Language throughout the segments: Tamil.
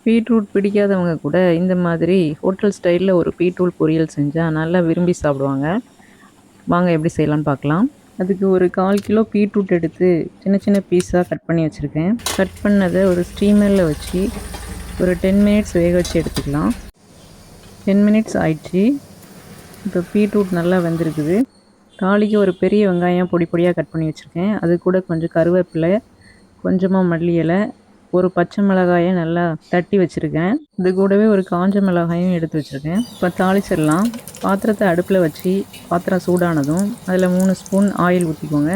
பீட்ரூட் பிடிக்காதவங்க கூட இந்த மாதிரி ஹோட்டல் ஸ்டைலில் ஒரு பீட்ரூட் பொரியல் செஞ்சால் நல்லா விரும்பி சாப்பிடுவாங்க. வாங்க எப்படி செய்யலான்னு பார்க்கலாம். அதுக்கு ஒரு 1/4 கிலோ பீட்ரூட் எடுத்து சின்ன சின்ன பீஸாக கட் பண்ணி வச்சுருக்கேன். கட் பண்ணதை ஒரு ஸ்டீமரில் வச்சு ஒரு 10 மினிட்ஸ் வேக வச்சு எடுத்துக்கலாம். 10 மினிட்ஸ் ஆயிடுச்சு. இப்போ பீட்ரூட் நல்லா வெந்திருக்குது. தாளிக்கு ஒரு பெரிய வெங்காயம் பொடி பொடியாக கட் பண்ணி வச்சுருக்கேன். அது கூட கொஞ்சம் கருவேப்பிலை, கொஞ்சமாக மல்லி இலை, ஒரு பச்சை மிளகாயை நல்லா தட்டி வச்சுருக்கேன். இது கூடவே ஒரு காஞ்ச மிளகாயும் எடுத்து வச்சுருக்கேன். இப்போ தாளிச்சிடலாம். பாத்திரத்தை அடுப்பில் வச்சு பாத்திரம் சூடானதும் அதில் 3 ஸ்பூன் ஆயில் ஊற்றிக்கோங்க.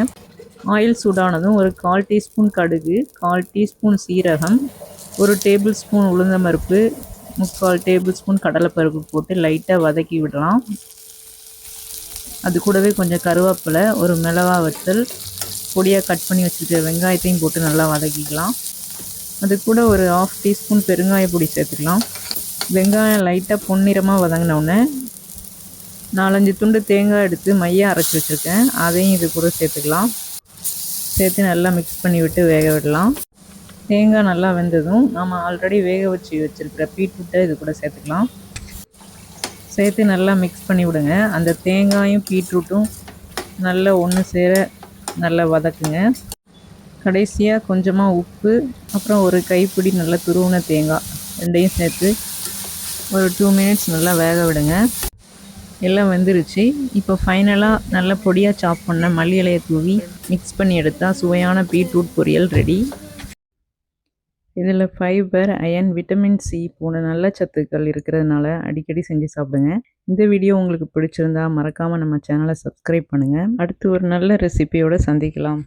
ஆயில் சூடானதும் ஒரு 1/4 டீஸ்பூன் கடுகு, 1/4 டீஸ்பூன் சீரகம், 1 டேபிள் ஸ்பூன் உளுந்தம்பருப்பு, 3/4 டேபிள் ஸ்பூன் கடலைப்பருப்பு போட்டு லைட்டாக வதக்கி விடலாம். அது கூடவே கொஞ்சம் கருவேப்பிலை, ஒரு மிளகா வத்தல், பொடியாக கட் பண்ணி வச்சுருக்க வெங்காயத்தையும் போட்டு நல்லா வதக்கிக்கலாம். அது கூட ஒரு 1/2 டீஸ்பூன் பெருங்காய பொடி சேர்த்துக்கலாம். வெங்காயம் லைட்டாக பொன்னிறமாக வதங்கினோடனே 4-5 துண்டு தேங்காய் எடுத்து மையாக அரைச்சி வச்சுருக்கேன். அதையும் இது கூட சேர்த்துக்கலாம். சேர்த்து நல்லா மிக்ஸ் பண்ணி விட்டு வேக விடலாம். தேங்காய் நல்லா வெந்ததும் நம்ம ஆல்ரெடி வேக வச்சு வச்சுருக்கிற பீட்ரூட்டை இது கூட சேர்த்துக்கலாம். சேர்த்து நல்லா மிக்ஸ் பண்ணி விடுங்க. அந்த தேங்காயும் பீட்ரூட்டும் நல்லா ஒன்று சேர நல்லா வதக்குங்க. கடைசியாக கொஞ்சமாக உப்பு, அப்புறம் ஒரு கைப்பிடி நல்லா துருவின தேங்காய் ரெண்டையும் சேர்த்து ஒரு 2 மினிட்ஸ் நல்லா வேக விடுங்க. எல்லாம் வெந்துருச்சு. இப்போ ஃபைனலாக நல்ல பொடியாக சாப் பண்ண மல்லி இலையை தூவி மிக்ஸ் பண்ணி எடுத்தால் சுவையான பீட்ரூட் பொரியல் ரெடி. இதில் ஃபைபர், அயன், விட்டமின் சி போன்ற நல்ல சத்துக்கள் இருக்கிறதுனால அடிக்கடி செஞ்சு சாப்பிடுங்க. இந்த வீடியோ உங்களுக்கு பிடிச்சிருந்தா மறக்காமல் நம்ம சேனலை சப்ஸ்கிரைப் பண்ணுங்கள். அடுத்து ஒரு நல்ல ரெசிபியோடு சந்திக்கலாம்.